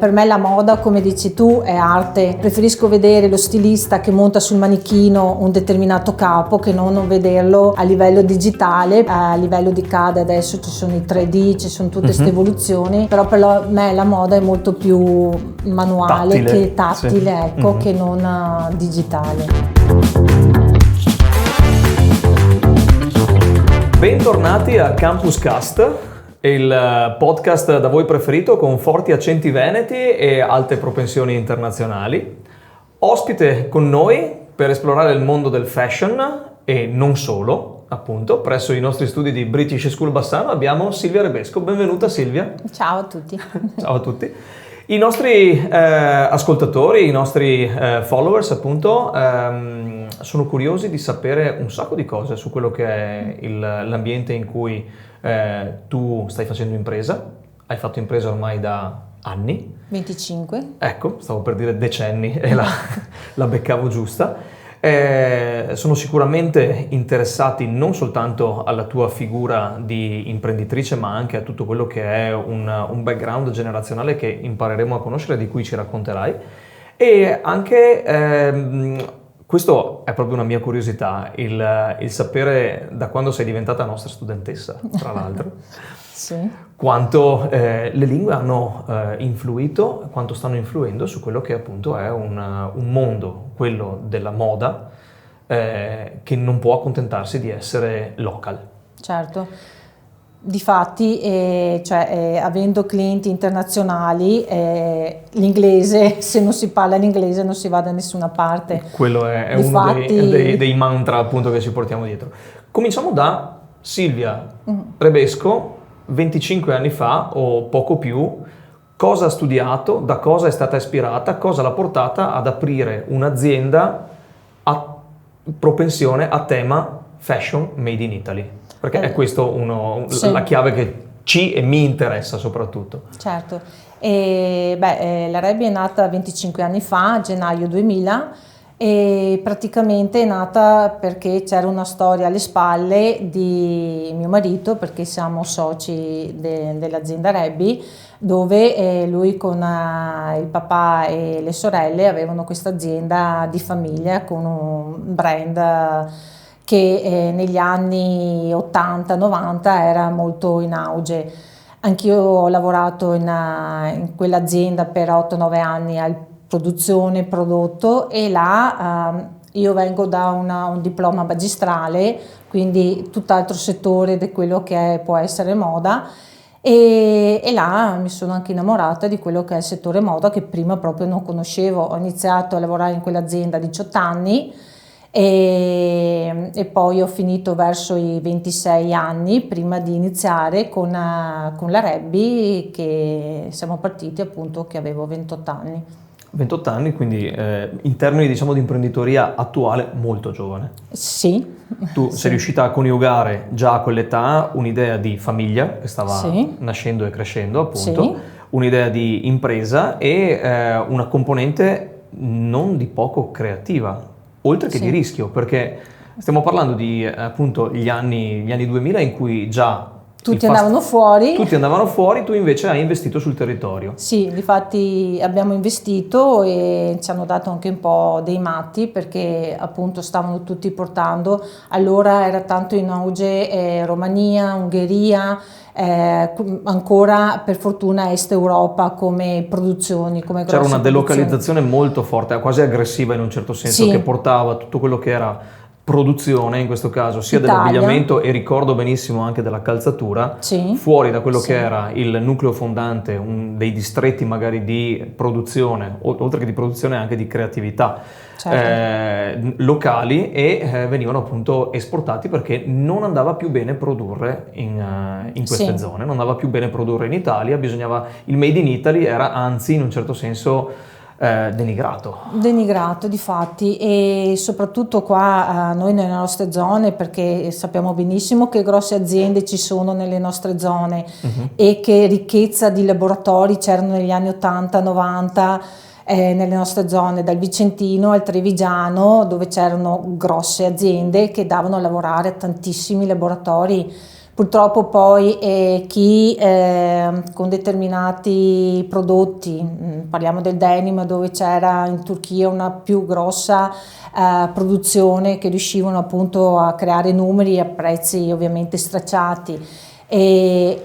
Per me la moda, come dici tu, è arte. Preferisco vedere lo stilista che monta sul manichino un determinato capo che non vederlo a livello digitale. A livello di CAD adesso ci sono i 3D, ci sono tutte queste evoluzioni, però per me la moda è molto più manuale, che tattile, sì. Ecco, che non digitale. Bentornati a Campus Cast, il podcast da voi preferito con forti accenti veneti e alte propensioni internazionali. Ospite con noi per esplorare il mondo del fashion e non solo, appunto, presso i nostri studi di British School Bassano abbiamo Silvia Rebesco. Benvenuta Silvia. Ciao a tutti. Ciao a tutti. I nostri ascoltatori, i nostri followers appunto sono curiosi di sapere un sacco di cose su quello che è l'ambiente in cui tu stai facendo impresa. Hai fatto impresa ormai da anni. 25. Ecco, stavo per dire decenni e la beccavo giusta. Sono sicuramente interessati non soltanto alla tua figura di imprenditrice, ma anche a tutto quello che è un background generazionale che impareremo a conoscere, di cui ci racconterai. E anche questo è proprio una mia curiosità, il sapere da quando sei diventata nostra studentessa, tra l'altro. Sì. Quanto le lingue hanno influito, quanto stanno influendo su quello che appunto è un mondo, quello della moda, che non può accontentarsi di essere local. Certo, difatti avendo clienti internazionali, l'inglese, se non si parla l'inglese non si va da nessuna parte. Quello è uno dei mantra appunto che ci portiamo dietro. Cominciamo da Silvia Rebesco. 25 anni fa o poco più, cosa ha studiato, da cosa è stata ispirata, cosa l'ha portata ad aprire un'azienda a propensione a tema fashion made in Italy? Perché è questo sì. La chiave che ci e mi interessa soprattutto. Certo, la Rebby è nata 25 anni fa, a gennaio 2000, e praticamente è nata perché c'era una storia alle spalle di mio marito, perché siamo soci dell'azienda Rebby, dove lui con il papà e le sorelle avevano questa azienda di famiglia con un brand che negli anni 80-90 era molto in auge. Anch'io ho lavorato in quell'azienda per 8-9 anni al produzione, prodotto, e là io vengo da un diploma magistrale, quindi tutt'altro settore di quello che può essere moda, e là mi sono anche innamorata di quello che è il settore moda, che prima proprio non conoscevo. Ho iniziato a lavorare in quell'azienda a 18 anni e poi ho finito verso i 26 anni prima di iniziare con la Rebby, che siamo partiti appunto che avevo 28 anni. 28 anni, quindi in termini diciamo di imprenditoria attuale molto giovane. Sì. Tu sei riuscita a coniugare già a quell'età un'idea di famiglia che stava nascendo e crescendo appunto, un'idea di impresa e una componente non di poco creativa, oltre che di rischio, perché stiamo parlando di appunto gli anni 2000 in cui già tutti andavano fuori, tu invece hai investito sul territorio. Sì, difatti abbiamo investito e ci hanno dato anche un po' dei matti, perché appunto stavano tutti portando, allora era tanto in auge Romania, Ungheria, ancora per fortuna Est Europa come produzioni, come grosse C'era una delocalizzazione molto forte, quasi aggressiva in un certo senso, che portava tutto quello che era produzione, in questo caso sia dell'abbigliamento e ricordo benissimo anche della calzatura, fuori da quello che era il nucleo fondante, dei distretti magari di produzione, oltre che di produzione anche di creatività locali, e venivano appunto esportati perché non andava più bene produrre in queste zone, non andava più bene produrre in Italia, il made in Italy era anzi in un certo senso denigrato difatti, e soprattutto qua noi nelle nostre zone, perché sappiamo benissimo che grosse aziende ci sono nelle nostre zone e che ricchezza di laboratori c'erano negli anni 80-90 nelle nostre zone, dal Vicentino al Trevigiano, dove c'erano grosse aziende che davano a lavorare a tantissimi laboratori. Purtroppo poi chi con determinati prodotti, parliamo del denim, dove c'era in Turchia una più grossa produzione, che riuscivano appunto a creare numeri a prezzi ovviamente stracciati,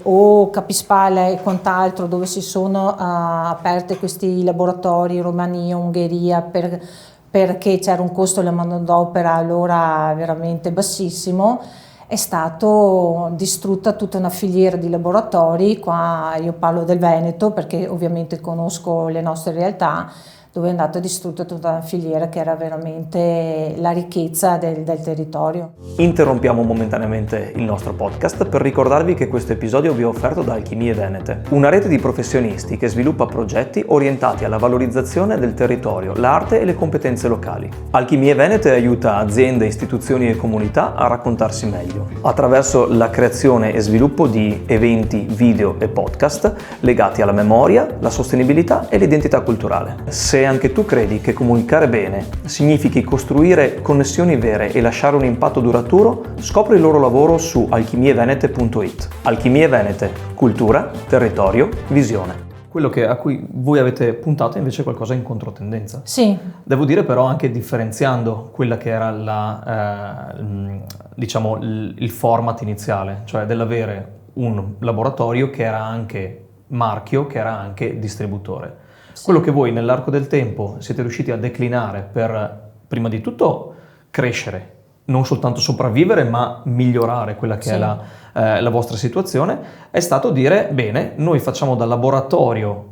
o capispalla e quant'altro, dove si sono aperte questi laboratori in Romania, Ungheria, perché c'era un costo della manodopera allora veramente bassissimo. È stato distrutta tutta una filiera di laboratori. Qua io parlo del Veneto perché ovviamente conosco le nostre realtà, dove è andata distrutta tutta una filiera che era veramente la ricchezza del territorio. Interrompiamo momentaneamente il nostro podcast per ricordarvi che questo episodio vi è offerto da Alchimie Venete, una rete di professionisti che sviluppa progetti orientati alla valorizzazione del territorio, l'arte e le competenze locali. Alchimie Venete aiuta aziende, istituzioni e comunità a raccontarsi meglio, attraverso la creazione e sviluppo di eventi, video e podcast legati alla memoria, la sostenibilità e l'identità culturale. Se anche tu credi che comunicare bene significhi costruire connessioni vere e lasciare un impatto duraturo, scopri il loro lavoro su alchimievenete.it. Alchimie Venete, cultura, territorio, visione. Quello a cui voi avete puntato è invece qualcosa in controtendenza. Sì. Devo dire però anche differenziando quella che era il format iniziale, cioè dell'avere un laboratorio che era anche marchio, che era anche distributore. Sì. Quello che voi nell'arco del tempo siete riusciti a declinare per, prima di tutto, crescere, non soltanto sopravvivere, ma migliorare quella che è la vostra situazione, è stato dire, bene, noi facciamo da laboratorio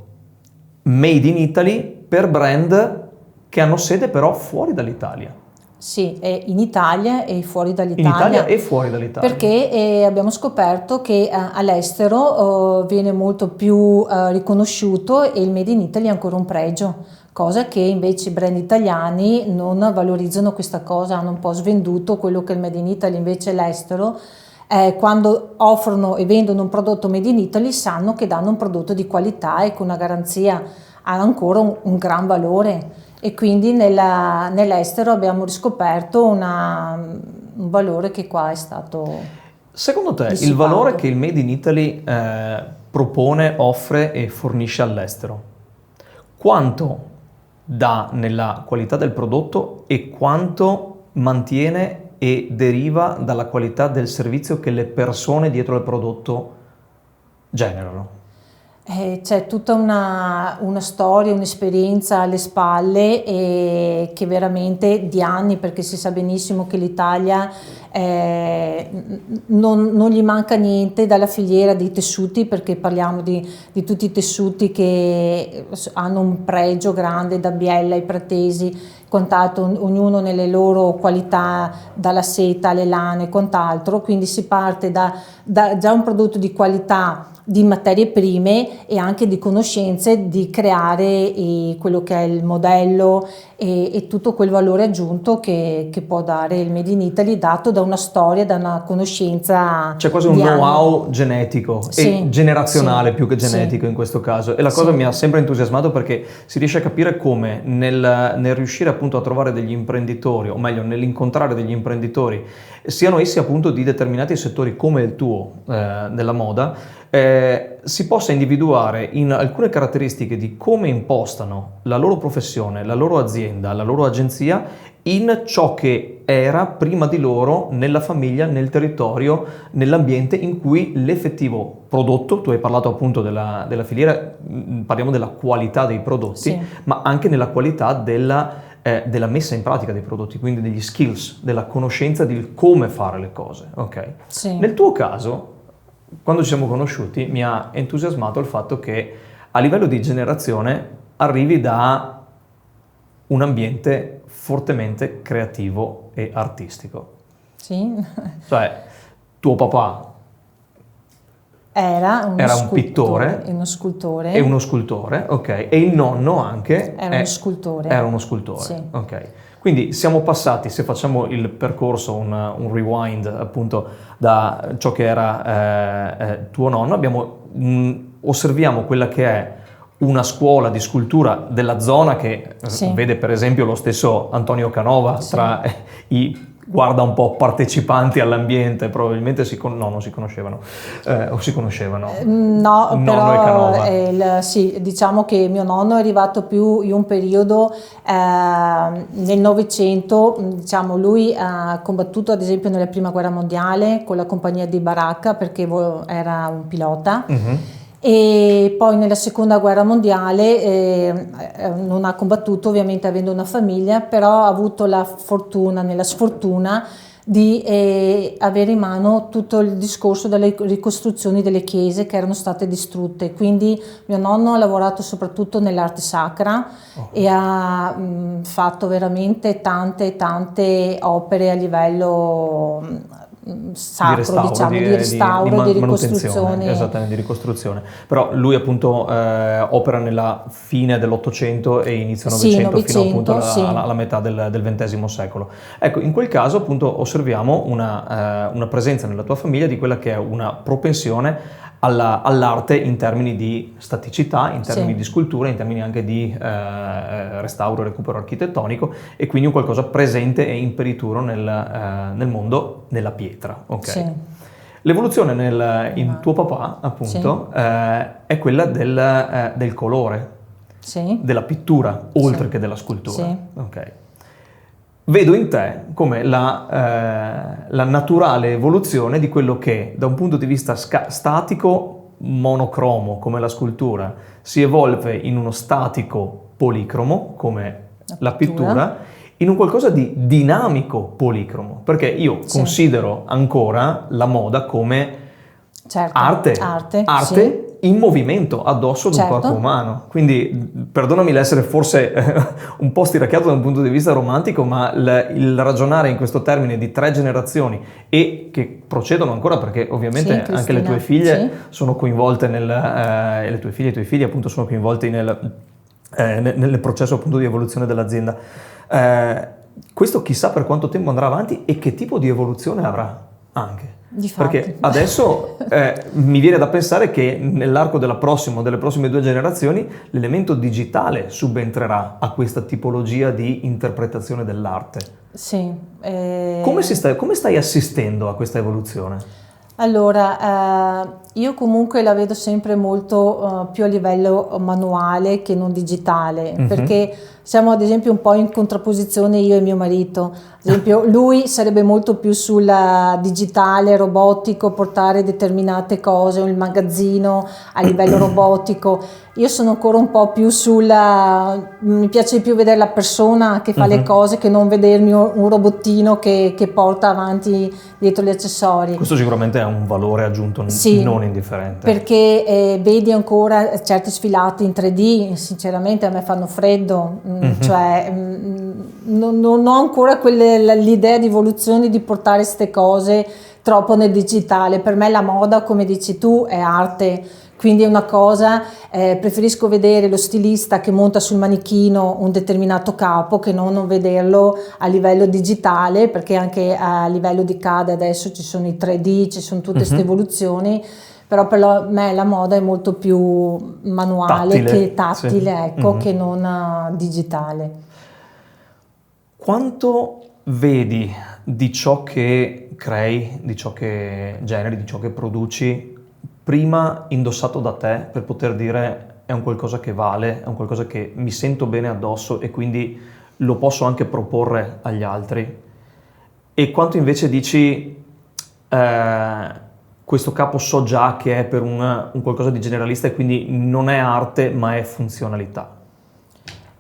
made in Italy per brand che hanno sede però fuori dall'Italia. Sì, in Italia e fuori dall'Italia. In Italia e fuori dall'Italia. Perché abbiamo scoperto che all'estero viene molto più riconosciuto e il Made in Italy è ancora un pregio, cosa che invece i brand italiani non valorizzano questa cosa, hanno un po' svenduto quello che è il Made in Italy, invece all'estero quando offrono e vendono un prodotto Made in Italy sanno che danno un prodotto di qualità e con una garanzia, ha ancora un gran valore. E quindi nell'estero abbiamo riscoperto un valore che qua è stato Secondo te dissipato. Il valore che il Made in Italy propone, offre e fornisce all'estero, quanto dà nella qualità del prodotto e quanto mantiene e deriva dalla qualità del servizio che le persone dietro al prodotto generano? C'è tutta una storia, un'esperienza alle spalle che veramente di anni, perché si sa benissimo che l'Italia non gli manca niente dalla filiera dei tessuti, perché parliamo di tutti i tessuti che hanno un pregio grande, da Biella ai Pratesi, quant'altro, ognuno nelle loro qualità, dalla seta alle lane e quant'altro, quindi si parte da già un prodotto di qualità, di materie prime e anche di conoscenze, di creare quello che è il modello e tutto quel valore aggiunto che può dare il Made in Italy, dato da una storia, da una conoscenza. C'è quasi un know-how genetico e generazionale più che genetico in questo caso, e la cosa mi ha sempre entusiasmato, perché si riesce a capire come nel riuscire appunto a trovare degli imprenditori, o meglio nell'incontrare degli imprenditori, siano essi appunto di determinati settori come il tuo della moda, si possa individuare in alcune caratteristiche di come impostano la loro professione, la loro azienda, la loro agenzia in ciò che era prima di loro nella famiglia, nel territorio, nell'ambiente in cui l'effettivo prodotto, tu hai parlato appunto della filiera, parliamo della qualità dei prodotti, ma anche nella qualità della messa in pratica dei prodotti, quindi degli skills, della conoscenza di come fare le cose. Okay? Sì. Nel tuo caso, quando ci siamo conosciuti, mi ha entusiasmato il fatto che a livello di generazione arrivi da un ambiente fortemente creativo e artistico. Sì. Cioè, tuo papà era un pittore e uno scultore. E uno scultore, ok. E il nonno anche era uno scultore. Era uno scultore, sì. Ok. Quindi siamo passati, se facciamo il percorso, un rewind appunto da ciò che era tuo nonno, osserviamo quella che è una scuola di scultura della zona che vede per esempio lo stesso Antonio Canova tra i guarda un po' partecipanti all'ambiente, probabilmente non si conoscevano, o si conoscevano? No, Nonno però e Canova. sì, diciamo che mio nonno è arrivato più in un periodo nel Novecento, diciamo lui ha combattuto ad esempio nella prima guerra mondiale con la compagnia di Baracca perché era un pilota. Mhm. E poi nella seconda guerra mondiale non ha combattuto ovviamente avendo una famiglia, però ha avuto la fortuna, nella sfortuna di avere in mano tutto il discorso delle ricostruzioni delle chiese che erano state distrutte. Quindi mio nonno ha lavorato soprattutto nell'arte sacra e ha fatto veramente tante opere a livello sacro, diciamo, di restauro, di manutenzione, ricostruzione. esattamente, di ricostruzione. Però lui appunto opera nella fine dell'Ottocento e inizio Novecento, fino appunto alla metà del XX secolo. Ecco, in quel caso appunto osserviamo una presenza nella tua famiglia di quella che è una propensione all'arte in termini di staticità, in termini di scultura, in termini anche di restauro e recupero architettonico, e quindi un qualcosa presente e imperituro nel mondo della pietra. Okay. Sì. L'evoluzione in tuo papà, appunto, è quella del colore, della pittura, oltre che della scultura. Sì. Okay. Vedo in te come la naturale evoluzione di quello che da un punto di vista statico, monocromo come la scultura, si evolve in uno statico policromo come la pittura, in un qualcosa di dinamico policromo, perché io considero ancora la moda come arte in movimento addosso ad un corpo umano. Quindi perdonami l'essere forse un po' stiracchiato da un punto di vista romantico, ma il ragionare in questo termine di 3 generazioni e che procedono ancora, perché ovviamente anche le tue figlie sono coinvolte le tue figlie e i tuoi figli appunto sono coinvolti nel processo appunto di evoluzione dell'azienda. Questo chissà per quanto tempo andrà avanti e che tipo di evoluzione avrà anche. Perché adesso mi viene da pensare che nell'arco delle prossime 2 generazioni l'elemento digitale subentrerà a questa tipologia di interpretazione dell'arte. Sì. Come stai assistendo a questa evoluzione? Allora, io comunque la vedo sempre molto più a livello manuale che non digitale, perché siamo ad esempio un po' in contrapposizione io e mio marito. Ad esempio lui sarebbe molto più sul digitale, robotico, portare determinate cose, il magazzino a livello robotico. Io sono ancora un po' più mi piace più vedere la persona che fa le cose che non vedermi un robottino che porta avanti dietro gli accessori. Questo sicuramente è un valore aggiunto non indifferente. Perché vedi ancora certe sfilate in 3D, sinceramente a me fanno freddo, cioè non ho ancora l'idea di evoluzione di portare queste cose troppo nel digitale. Per me la moda, come dici tu, è arte. Quindi è una cosa, preferisco vedere lo stilista che monta sul manichino un determinato capo che non vederlo a livello digitale, perché anche a livello di CAD adesso ci sono i 3D, ci sono tutte queste evoluzioni, però per me la moda è molto più manuale che tattile, che non digitale. Quanto vedi di ciò che crei, di ciò che generi, di ciò che produci, prima indossato da te per poter dire è un qualcosa che vale, è un qualcosa che mi sento bene addosso e quindi lo posso anche proporre agli altri, e quanto invece dici questo capo so già che è per un qualcosa di generalista e quindi non è arte ma è funzionalità?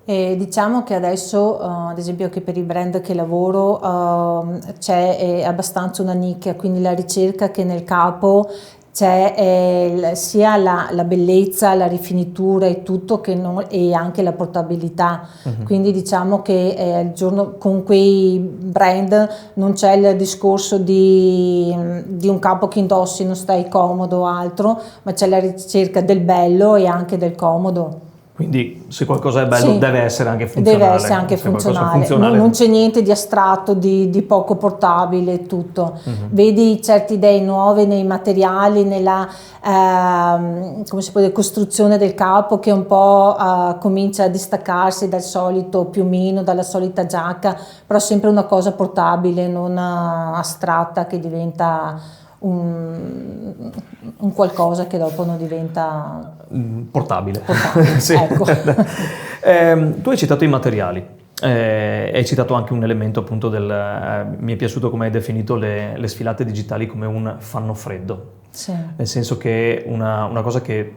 Diciamo che adesso, ad esempio anche per il brand che lavoro, c'è abbastanza una nicchia, quindi la ricerca che nel capo c'è sia la bellezza, la rifinitura e tutto e anche la portabilità. Quindi diciamo che al giorno con quei brand non c'è il discorso di un capo che indossi non stai comodo o altro, ma c'è la ricerca del bello e anche del comodo. Quindi se qualcosa è bello deve essere anche funzionale. Deve essere anche funzionale. Non c'è niente di astratto, di poco portabile, tutto. Vedi certe idee nuove nei materiali, nella come si può dire, costruzione del capo, che un po' comincia a distaccarsi dal solito piumino, dalla solita giacca, però sempre una cosa portabile, non astratta, che diventa un qualcosa che dopo non diventa portabile. Sì. Ecco. Tu hai citato i materiali, hai citato anche un elemento appunto mi è piaciuto come hai definito le sfilate digitali come un fanno freddo. Sì. Nel senso che una cosa che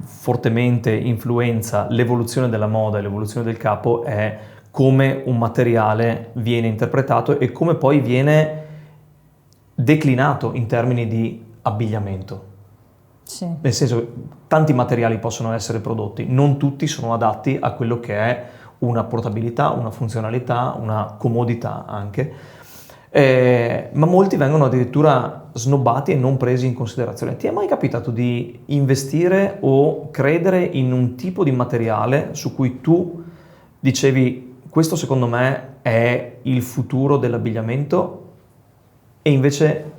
fortemente influenza l'evoluzione della moda e l'evoluzione del capo è come un materiale viene interpretato e come poi viene declinato in termini di abbigliamento. Sì. Nel senso, tanti materiali possono essere prodotti, non tutti sono adatti a quello che è una portabilità, una funzionalità, una comodità anche, ma molti vengono addirittura snobbati e non presi in considerazione. Ti è mai capitato di investire o credere in un tipo di materiale su cui tu dicevi questo secondo me è il futuro dell'abbigliamento e invece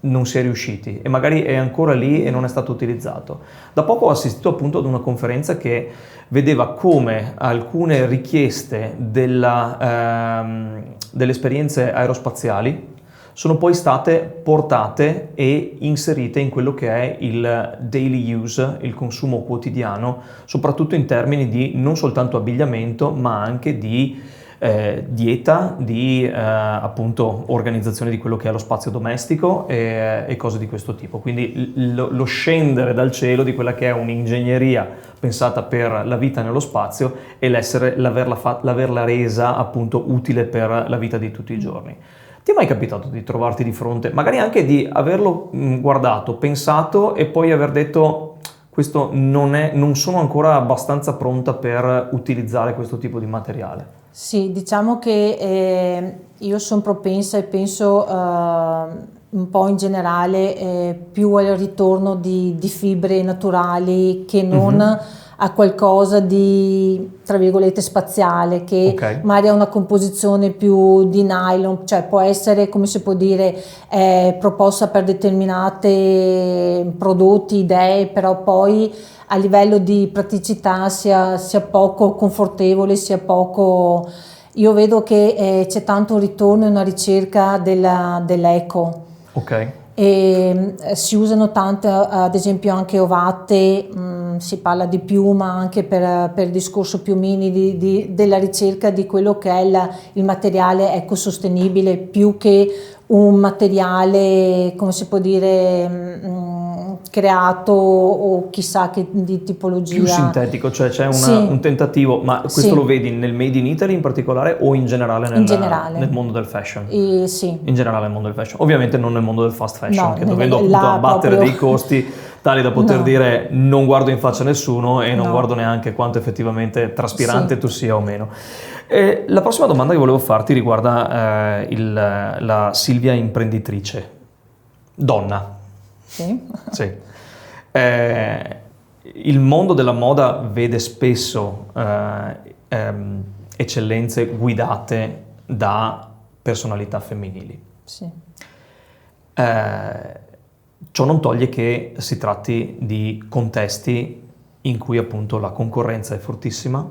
non si è riusciti e magari è ancora lì e non è stato utilizzato? Da poco ho assistito appunto ad una conferenza che vedeva come alcune richieste delle esperienze aerospaziali sono poi state portate e inserite in quello che è il daily use, il consumo quotidiano, soprattutto in termini di non soltanto abbigliamento ma anche di dieta, di appunto organizzazione di quello che è lo spazio domestico e cose di questo tipo. Quindi lo scendere dal cielo di quella che è un'ingegneria pensata per la vita nello spazio e l'averla resa appunto utile per la vita di tutti i giorni. Ti è mai capitato di trovarti di fronte, magari anche di averlo guardato, pensato e poi aver detto questo non sono ancora abbastanza pronta per utilizzare questo tipo di materiale? Sì, diciamo che io sono propensa e penso un po' in generale più al ritorno di fibre naturali che non a qualcosa di, tra virgolette, spaziale, che magari ha una composizione più di nylon, cioè può essere, come si può dire, proposta per determinati prodotti, idee, però poi a livello di praticità sia poco confortevole, sia poco. Io vedo che c'è tanto un ritorno e una ricerca dell'eco. Ok. E si usano tante, ad esempio anche ovatte, si parla di piuma anche per il discorso piumini, della ricerca di quello che è il materiale ecosostenibile, più che un materiale, come si può dire, creato o chissà che di tipologia. Più sintetico, cioè c'è un tentativo, ma questo lo vedi nel Made in Italy in particolare o in generale nel mondo del fashion? Sì. In generale nel mondo del fashion, ovviamente non nel mondo del fast fashion, no, che dovendo appunto abbattere dei costi tali da poter dire non guardo in faccia a nessuno e non guardo neanche quanto effettivamente traspirante tu sia o meno. La prossima domanda che volevo farti riguarda la Silvia imprenditrice, donna. Sì. Sì. Il mondo della moda vede spesso eccellenze guidate da personalità femminili. Sì. Ciò non toglie che si tratti di contesti in cui appunto la concorrenza è fortissima,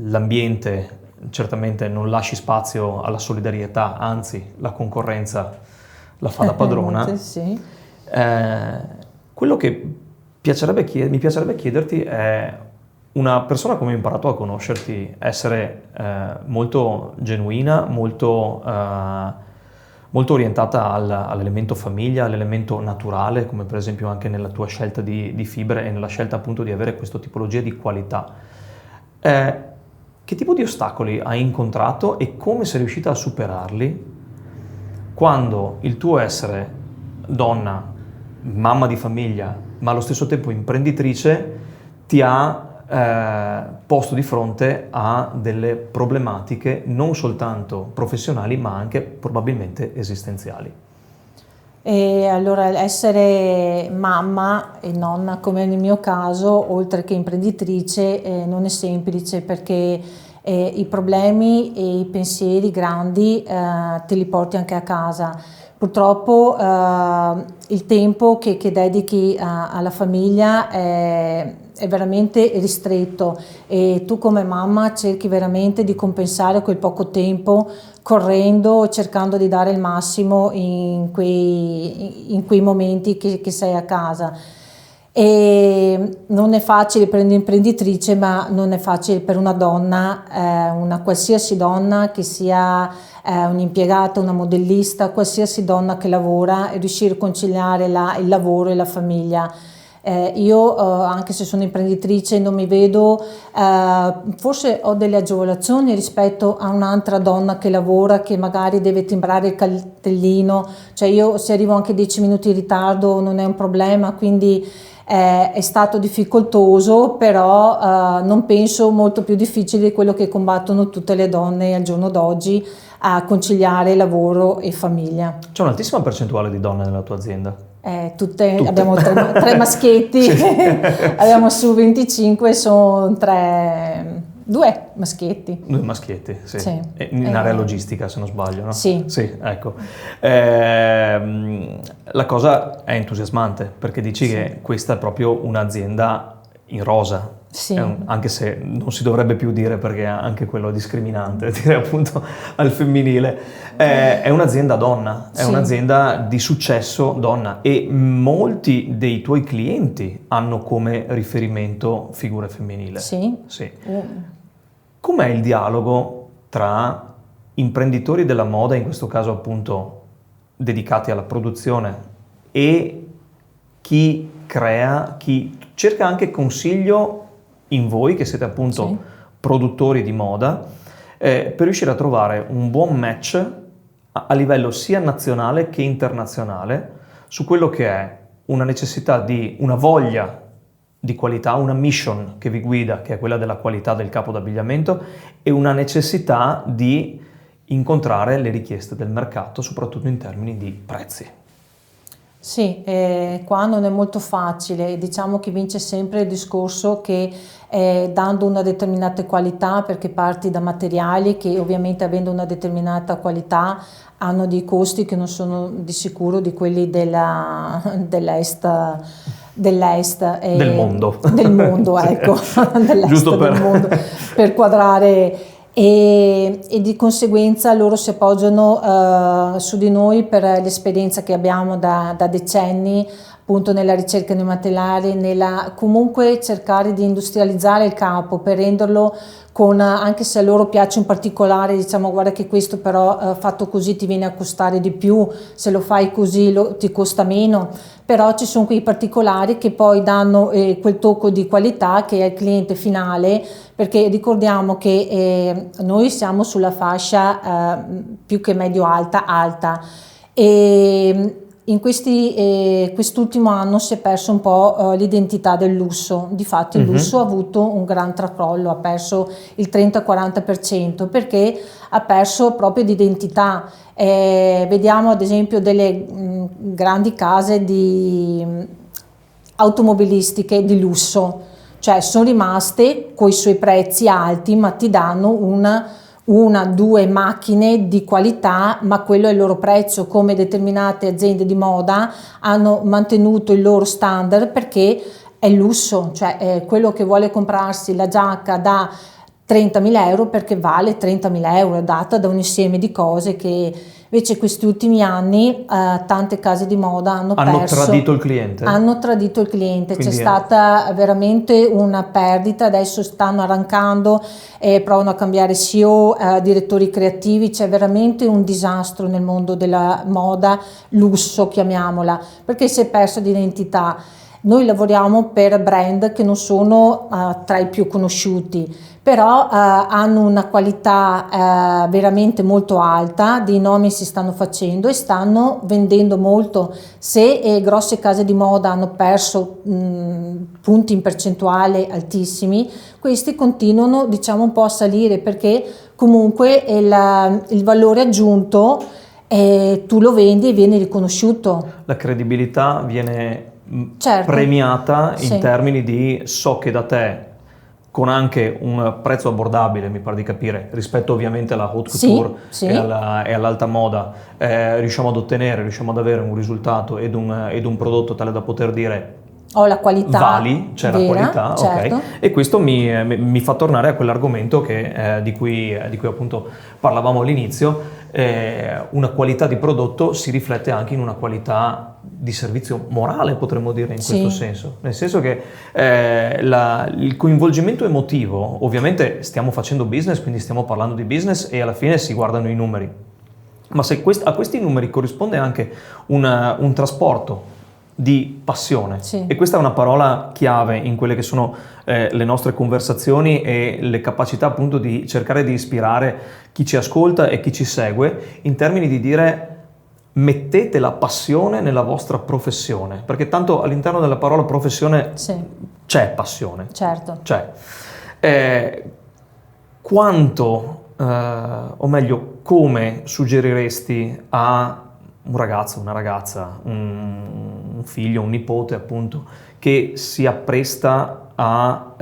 l'ambiente certamente non lasci spazio alla solidarietà, anzi la concorrenza la fa da padrona. Sì. Quello che mi piacerebbe chiederti è: una persona come ho imparato a conoscerti, essere molto genuina, molto orientata all'elemento famiglia, all'elemento naturale, come per esempio anche nella tua scelta di fibre e nella scelta appunto di avere questa tipologia di qualità. Che tipo di ostacoli hai incontrato e come sei riuscita a superarli quando il tuo essere donna, mamma di famiglia, ma allo stesso tempo imprenditrice, ti ha posto di fronte a delle problematiche non soltanto professionali ma anche probabilmente esistenziali? E allora essere mamma e nonna, come nel mio caso, oltre che imprenditrice, non è semplice perché i problemi e i pensieri grandi te li porti anche a casa. Purtroppo il tempo che dedichi alla famiglia è veramente ristretto e tu come mamma cerchi veramente di compensare quel poco tempo correndo, cercando di dare il massimo in quei momenti che sei a casa. E non è facile per un'imprenditrice, ma non è facile per una donna, una qualsiasi donna che sia un'impiegata, una modellista, qualsiasi donna che lavora, e riuscire a conciliare il lavoro e la famiglia. Io anche se sono imprenditrice non mi vedo, forse ho delle agevolazioni rispetto a un'altra donna che lavora, che magari deve timbrare il cartellino, cioè io se arrivo anche 10 minuti in ritardo non è un problema, quindi è stato difficoltoso, però non penso molto più difficile di quello che combattono tutte le donne al giorno d'oggi a conciliare lavoro e famiglia. C'è un'altissima percentuale di donne nella tua azienda? Tutte. Abbiamo tre maschietti, sì. Abbiamo su 25, sono due maschietti. Due maschietti, sì. Sì. In area logistica, se non sbaglio, no? Sì. Sì, ecco. La cosa è entusiasmante, perché dici che questa è proprio un'azienda in rosa. Sì. Anche se non si dovrebbe più dire, perché anche quello è discriminante, dire appunto al femminile. È un'azienda donna, è un'azienda di successo donna, e molti dei tuoi clienti hanno come riferimento figure femminili. Sì. Com'è il dialogo tra imprenditori della moda, in questo caso appunto dedicati alla produzione, e chi crea, chi cerca anche consiglio in voi, che siete appunto produttori di moda, per riuscire a trovare un buon match a livello sia nazionale che internazionale su quello che è una necessità di una voglia di qualità, una mission che vi guida, che è quella della qualità del capo d'abbigliamento, e una necessità di incontrare le richieste del mercato, soprattutto in termini di prezzi. Sì, qua non è molto facile, diciamo che vince sempre il discorso che dando una determinata qualità, perché parti da materiali che ovviamente, avendo una determinata qualità, hanno dei costi che non sono di sicuro di quelli dell'est del mondo, ecco, dell'est giusto del mondo, per quadrare. E di conseguenza loro si appoggiano su di noi per l'esperienza che abbiamo da decenni, appunto nella ricerca dei materiali, nella comunque cercare di industrializzare il capo per renderlo anche se a loro piace un particolare, diciamo guarda che questo però fatto così ti viene a costare di più, se lo fai così ti costa meno, però ci sono quei particolari che poi danno quel tocco di qualità che è il cliente finale, perché ricordiamo che noi siamo sulla fascia più che medio-alta, e in quest'ultimo anno si è perso un po' l'identità del lusso. Difatti il lusso ha avuto un gran tracollo, ha perso il 30-40% perché ha perso proprio di identità. Vediamo ad esempio delle grandi case automobilistiche di lusso, cioè sono rimaste coi suoi prezzi alti, ma ti danno una, due macchine di qualità, ma quello è il loro prezzo, come determinate aziende di moda hanno mantenuto il loro standard perché è lusso, cioè è quello che vuole comprarsi la giacca da 30.000 euro perché vale 30.000 euro, è data da un insieme di cose che invece questi ultimi anni tante case di moda hanno tradito il cliente. Hanno tradito il cliente, quindi c'è stata veramente una perdita, adesso stanno arrancando, provano a cambiare CEO, direttori creativi, c'è veramente un disastro nel mondo della moda, lusso chiamiamola, perché si è perso di identità. Noi lavoriamo per brand che non sono tra i più conosciuti, però hanno una qualità veramente molto alta, dei nomi si stanno facendo e stanno vendendo molto. Se grosse case di moda hanno perso punti in percentuale altissimi, questi continuano, diciamo, un po' a salire perché comunque il valore aggiunto e tu lo vendi e vieni riconosciuto. La credibilità viene Certo. premiata in Sì. termini di so che da te, con anche un prezzo abbordabile, mi pare di capire, rispetto ovviamente alla haute Sì, couture sì. e all'alta moda, riusciamo ad avere un risultato ed un prodotto tale da poter dire Ho la qualità vali, c'è la vera, qualità, certo. ok? E questo mi fa tornare a quell'argomento di cui appunto parlavamo all'inizio. Una qualità di prodotto si riflette anche in una qualità di servizio morale, potremmo dire in Sì. questo senso, nel senso che il coinvolgimento emotivo, ovviamente stiamo facendo business, quindi stiamo parlando di business e alla fine si guardano i numeri, ma se a questi numeri corrisponde anche un trasporto di passione, Sì. e questa è una parola chiave in quelle che sono le nostre conversazioni e le capacità appunto di cercare di ispirare chi ci ascolta e chi ci segue, in termini di dire mettete la passione nella vostra professione, perché tanto all'interno della parola professione Sì. c'è passione, Certo. c'è. Quanto, o meglio, come suggeriresti a un ragazzo, una ragazza, un figlio, un nipote appunto, che si appresta a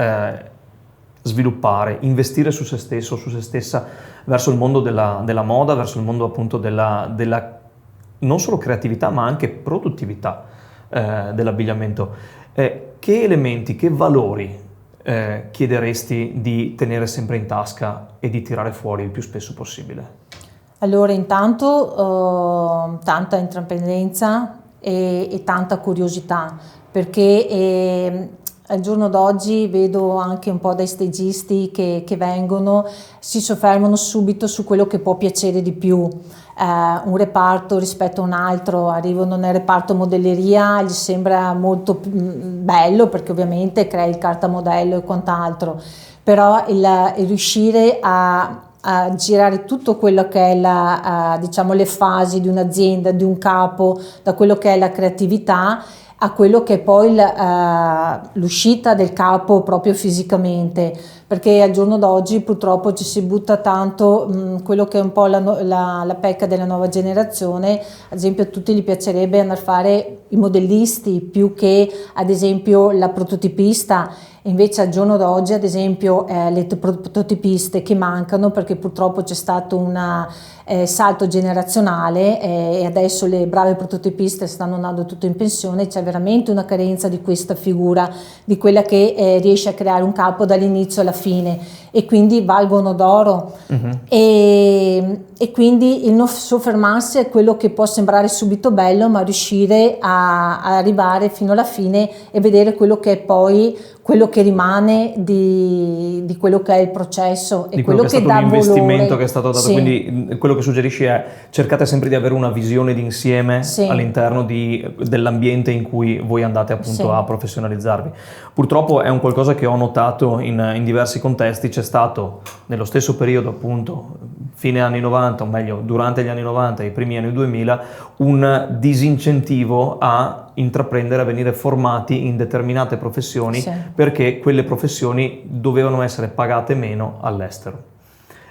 sviluppare, investire su se stesso, su se stessa, verso il mondo della moda, verso il mondo appunto della non solo creatività ma anche produttività dell'abbigliamento. Che elementi, che valori chiederesti di tenere sempre in tasca e di tirare fuori il più spesso possibile? Allora, intanto tanta intraprendenza e tanta curiosità, perché al giorno d'oggi vedo anche un po' dai stagisti che vengono, si soffermano subito su quello che può piacere di più. Un reparto rispetto a un altro, arrivano nel reparto modelleria, gli sembra molto bello perché ovviamente crea il cartamodello e quant'altro, però il riuscire a girare tutto quello che è diciamo, le fasi di un'azienda, di un capo, da quello che è la creatività a quello che è poi l'uscita del capo proprio fisicamente, perché al giorno d'oggi purtroppo ci si butta tanto quello che è un po' la pecca della nuova generazione. Ad esempio a tutti gli piacerebbe andare a fare i modellisti più che ad esempio la prototipista. Invece al giorno d'oggi, ad esempio, le prototipiste che mancano perché purtroppo c'è stato un salto generazionale e adesso le brave prototipiste stanno andando tutte in pensione, c'è veramente una carenza di questa figura, di quella che riesce a creare un capo dall'inizio alla fine e quindi valgono d'oro. E quindi il non soffermarsi è quello che può sembrare subito bello, ma riuscire a arrivare fino alla fine e vedere quello che è poi quello che rimane di quello che è il processo e di quello che è stato dà l'investimento valore. che è stato dato. Sì. Quindi quello che suggerisci è cercate sempre di avere una visione d'insieme Sì. all'interno dell'ambiente in cui voi andate appunto Sì. a professionalizzarvi. Purtroppo è un qualcosa che ho notato in diversi contesti. C'è stato nello stesso periodo appunto fine anni 90, o meglio durante gli anni 90 e i primi anni 2000, un disincentivo a intraprendere, a venire formati in determinate professioni, Sì. perché quelle professioni dovevano essere pagate meno all'estero.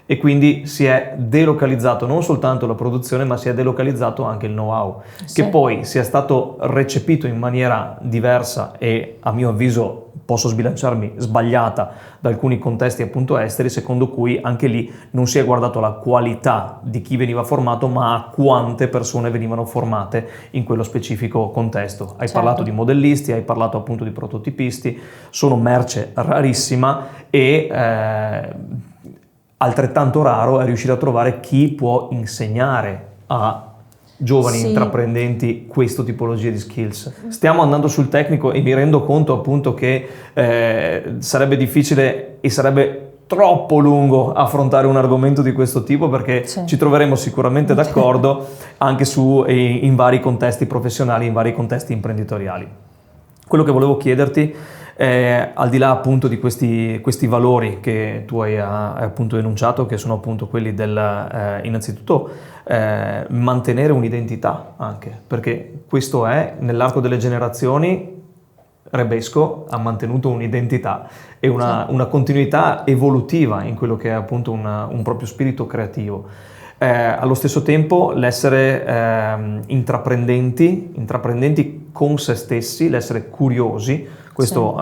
E quindi si è delocalizzato non soltanto la produzione, ma si è delocalizzato anche il know-how, Sì. che poi sia stato recepito in maniera diversa e a mio avviso, posso sbilanciarmi, sbagliata da alcuni contesti appunto esteri, secondo cui anche lì non si è guardato alla qualità di chi veniva formato, ma a quante persone venivano formate in quello specifico contesto. Hai parlato di modellisti, hai parlato appunto di prototipisti, sono merce rarissima e altrettanto raro è riuscire a trovare chi può insegnare a giovani intraprendenti questa tipologia di skills. Stiamo andando sul tecnico e mi rendo conto appunto che sarebbe difficile e sarebbe troppo lungo affrontare un argomento di questo tipo, perché ci troveremo sicuramente d'accordo anche in vari contesti professionali, in vari contesti imprenditoriali. Quello che volevo chiederti, al di là appunto di questi valori che tu hai appunto enunciato, che sono appunto quelli innanzitutto mantenere un'identità anche, perché questo è, nell'arco delle generazioni, Rebesco ha mantenuto un'identità e una continuità evolutiva in quello che è appunto un proprio spirito creativo. Allo stesso tempo l'essere intraprendenti con se stessi, l'essere curiosi, questo,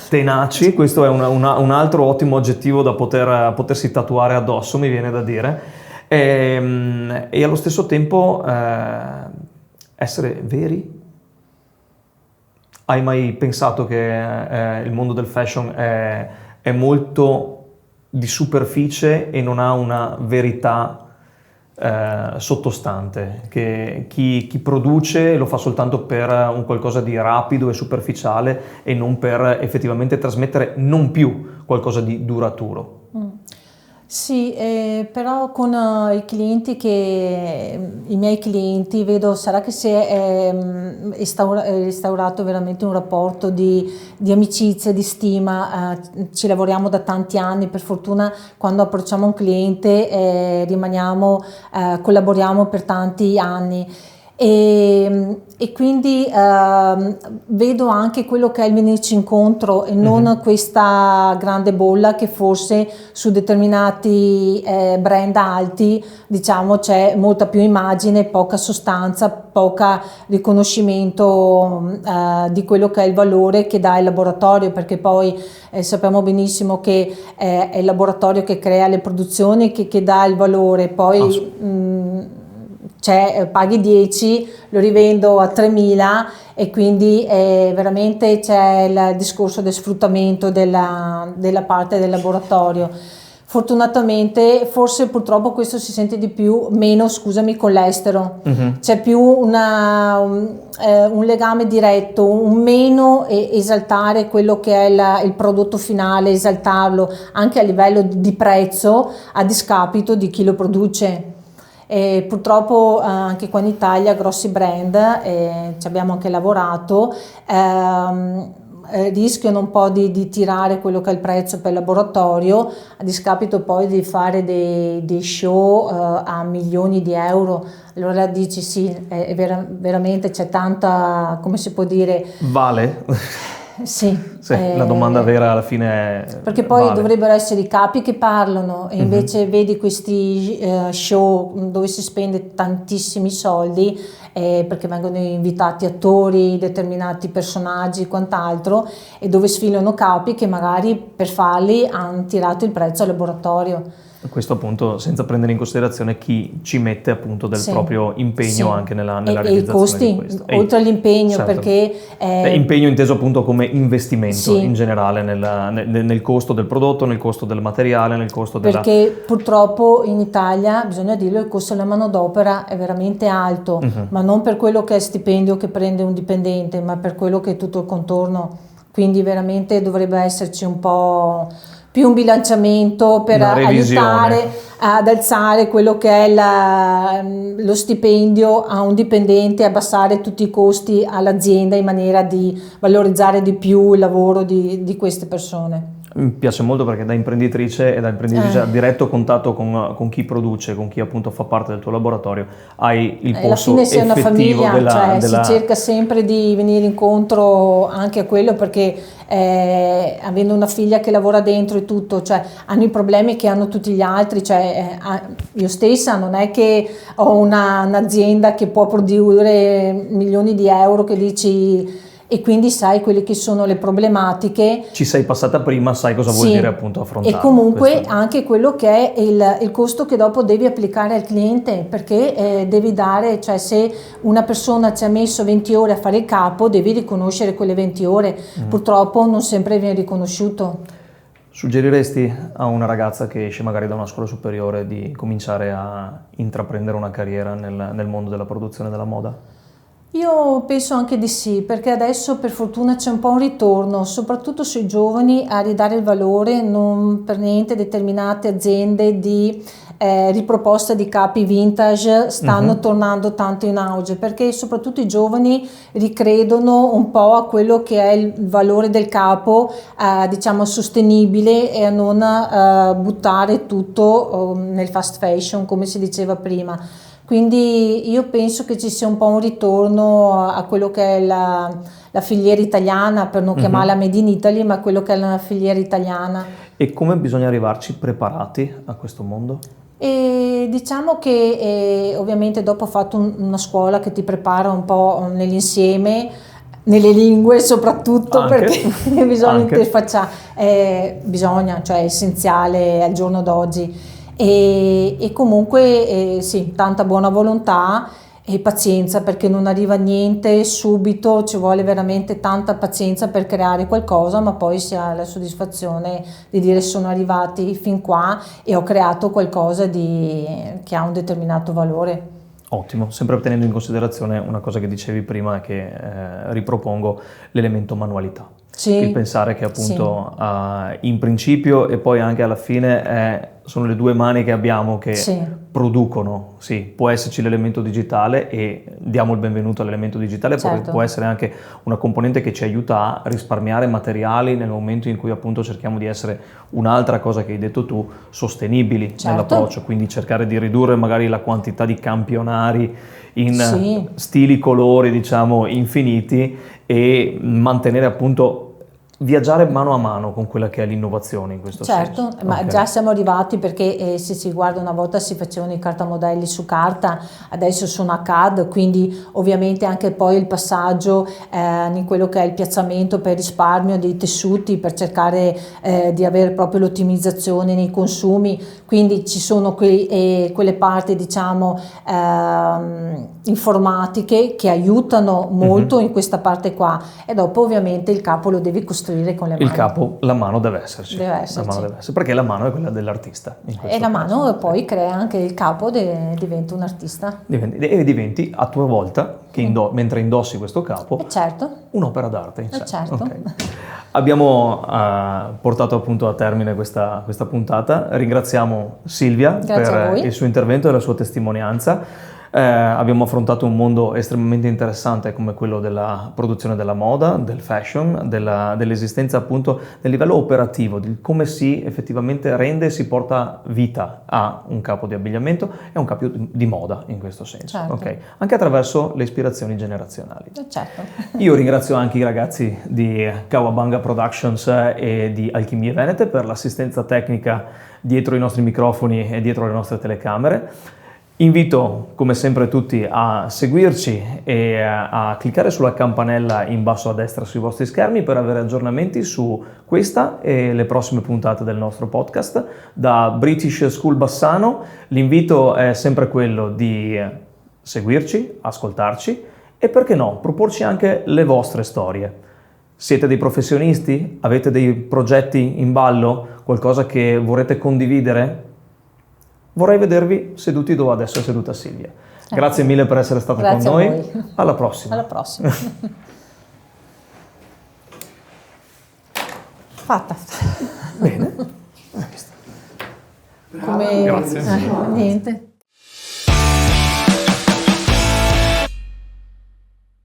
tenaci, questo è un altro ottimo aggettivo da potersi tatuare addosso, mi viene da dire, e allo stesso tempo essere veri. Hai mai pensato che il mondo del fashion è molto di superficie e non ha una verità sottostante, che chi produce lo fa soltanto per un qualcosa di rapido e superficiale e non per effettivamente trasmettere non più qualcosa di duraturo? Sì, però con i miei clienti vedo, sarà che si è instaurato veramente un rapporto di amicizia, di stima, ci lavoriamo da tanti anni, per fortuna quando approcciamo un cliente collaboriamo per tanti anni. E quindi vedo anche quello che è il venirci incontro e non questa grande bolla che forse su determinati brand alti, diciamo, c'è molta più immagine, poca sostanza, poca riconoscimento di quello che è il valore che dà il laboratorio, perché poi sappiamo benissimo che è il laboratorio che crea le produzioni, che dà il valore, poi paghi 10, lo rivendo a 3.000 e quindi veramente c'è il discorso del sfruttamento della parte del laboratorio. Fortunatamente, forse purtroppo questo si sente meno con l'estero, c'è più un legame diretto, un meno esaltare quello che è il prodotto finale, esaltarlo anche a livello di prezzo a discapito di chi lo produce. E purtroppo anche qua in Italia grossi brand, ci abbiamo anche lavorato, rischiano un po' di tirare quello che è il prezzo per il laboratorio a discapito poi di fare dei show a milioni di euro. Allora dici sì, veramente c'è tanta, come si può dire... Vale? Sì, la domanda vera alla fine è perché poi dovrebbero essere i capi che parlano e invece vedi questi show dove si spende tantissimi soldi perché vengono invitati attori, determinati personaggi e quant'altro, e dove sfilano capi che magari per farli hanno tirato il prezzo al laboratorio. Questo appunto senza prendere in considerazione chi ci mette appunto del proprio impegno anche nella realizzazione e i costi, di questo. Oltre all'impegno, certo. Perché... impegno inteso appunto come investimento in generale nel costo del prodotto, nel costo del materiale, nel costo della... Perché purtroppo in Italia, bisogna dirlo, il costo della manodopera è veramente alto, ma non per quello che è stipendio che prende un dipendente, ma per quello che è tutto il contorno. Quindi veramente dovrebbe esserci un po' più un bilanciamento per aiutare ad alzare quello che è lo stipendio a un dipendente, abbassare tutti i costi all'azienda in maniera di valorizzare di più il lavoro di queste persone. Mi piace molto perché da imprenditrice a diretto contatto con chi produce, con chi appunto fa parte del tuo laboratorio, hai il polso effettivo una famiglia, si cerca sempre di venire incontro anche a quello, perché avendo una figlia che lavora dentro e tutto, hanno i problemi che hanno tutti gli altri, io stessa non è che ho un'azienda che può produrre milioni di euro che dici... E quindi sai quelle che sono le problematiche. Ci sei passata prima, sai cosa vuol dire appunto affrontare. E comunque anche quello che è il costo che dopo devi applicare al cliente, perché devi dare, se una persona ci ha messo 20 ore a fare il capo, devi riconoscere quelle 20 ore. Purtroppo non sempre viene riconosciuto. Suggeriresti a una ragazza che esce magari da una scuola superiore di cominciare a intraprendere una carriera nel mondo della produzione della moda? Io penso anche di sì, perché adesso per fortuna c'è un po' un ritorno, soprattutto sui giovani, a ridare il valore. Non per niente determinate aziende di riproposta di capi vintage stanno tornando tanto in auge, perché soprattutto i giovani ricredono un po' a quello che è il valore del capo, diciamo sostenibile, e a non buttare tutto nel fast fashion, come si diceva prima. Quindi io penso che ci sia un po' un ritorno a quello che è la filiera italiana, per non chiamarla Made in Italy, ma quello che è la filiera italiana. E come bisogna arrivarci preparati a questo mondo? E diciamo che ovviamente dopo ho fatto una scuola che ti prepara un po' nell'insieme, nelle lingue soprattutto, Anche, perché bisogna anche. interfacciare, bisogna, cioè è essenziale al giorno d'oggi. E comunque sì, tanta buona volontà e pazienza, perché non arriva niente subito, ci vuole veramente tanta pazienza per creare qualcosa, ma poi si ha la soddisfazione di dire sono arrivati fin qua e ho creato qualcosa che ha un determinato valore. Ottimo, sempre tenendo in considerazione una cosa che dicevi prima, che ripropongo, l'elemento manualità. Sì, Il pensare che appunto in principio e poi anche alla fine sono le due mani che abbiamo che sì, producono. Sì, può esserci l'elemento digitale e diamo il benvenuto all'elemento digitale, certo. può essere anche una componente che ci aiuta a risparmiare materiali nel momento in cui appunto cerchiamo di essere un'altra cosa che hai detto tu, sostenibili Certo. nell'approccio, quindi cercare di ridurre magari la quantità di campionari in Sì. stili, colori, diciamo, infiniti e mantenere appunto viaggiare mano a mano con quella che è l'innovazione in questo Certo, senso. ma Ok. già siamo arrivati perché se si guarda, una volta si facevano i cartamodelli su carta, adesso sono a CAD, quindi ovviamente anche poi il passaggio in quello che è il piazzamento per risparmio dei tessuti, per cercare di avere proprio l'ottimizzazione nei consumi, quindi ci sono quelle parti diciamo informatiche che aiutano molto in questa parte qua, e dopo ovviamente il capo lo devi costruire con le mani. Il capo, la mano deve esserci. Deve esserci. La mano deve esserci, perché la mano è quella dell'artista. In E questo la caso. mano poi crea anche il capo, diventa un artista. Diventi a tua volta, che mentre indossi questo capo, Certo, un'opera d'arte in sé. certo. Ok. Abbiamo portato appunto a termine questa puntata. Ringraziamo Silvia Grazie a per voi. il suo intervento e la sua testimonianza. Abbiamo affrontato un mondo estremamente interessante come quello della produzione della moda, del fashion, dell'esistenza appunto del livello operativo, di come si effettivamente rende e si porta vita a un capo di abbigliamento e a un capo di moda in questo senso. Certo. Okay? Anche attraverso le ispirazioni generazionali. Certo. Io ringrazio anche i ragazzi di Kawabanga Productions e di Alchimie Venete per l'assistenza tecnica dietro i nostri microfoni e dietro le nostre telecamere. Invito come sempre tutti a seguirci e a cliccare sulla campanella in basso a destra sui vostri schermi per avere aggiornamenti su questa e le prossime puntate del nostro podcast. Da British School Bassano l'invito è sempre quello di seguirci, ascoltarci e perché no, proporci anche le vostre storie. Siete dei professionisti? Avete dei progetti in ballo? Qualcosa che vorrete condividere? Vorrei vedervi seduti dove adesso è seduta Silvia. Grazie mille per essere stata Grazie con a noi. voi. Alla prossima. Alla prossima. Fatta. Bene. Come... Grazie. Niente.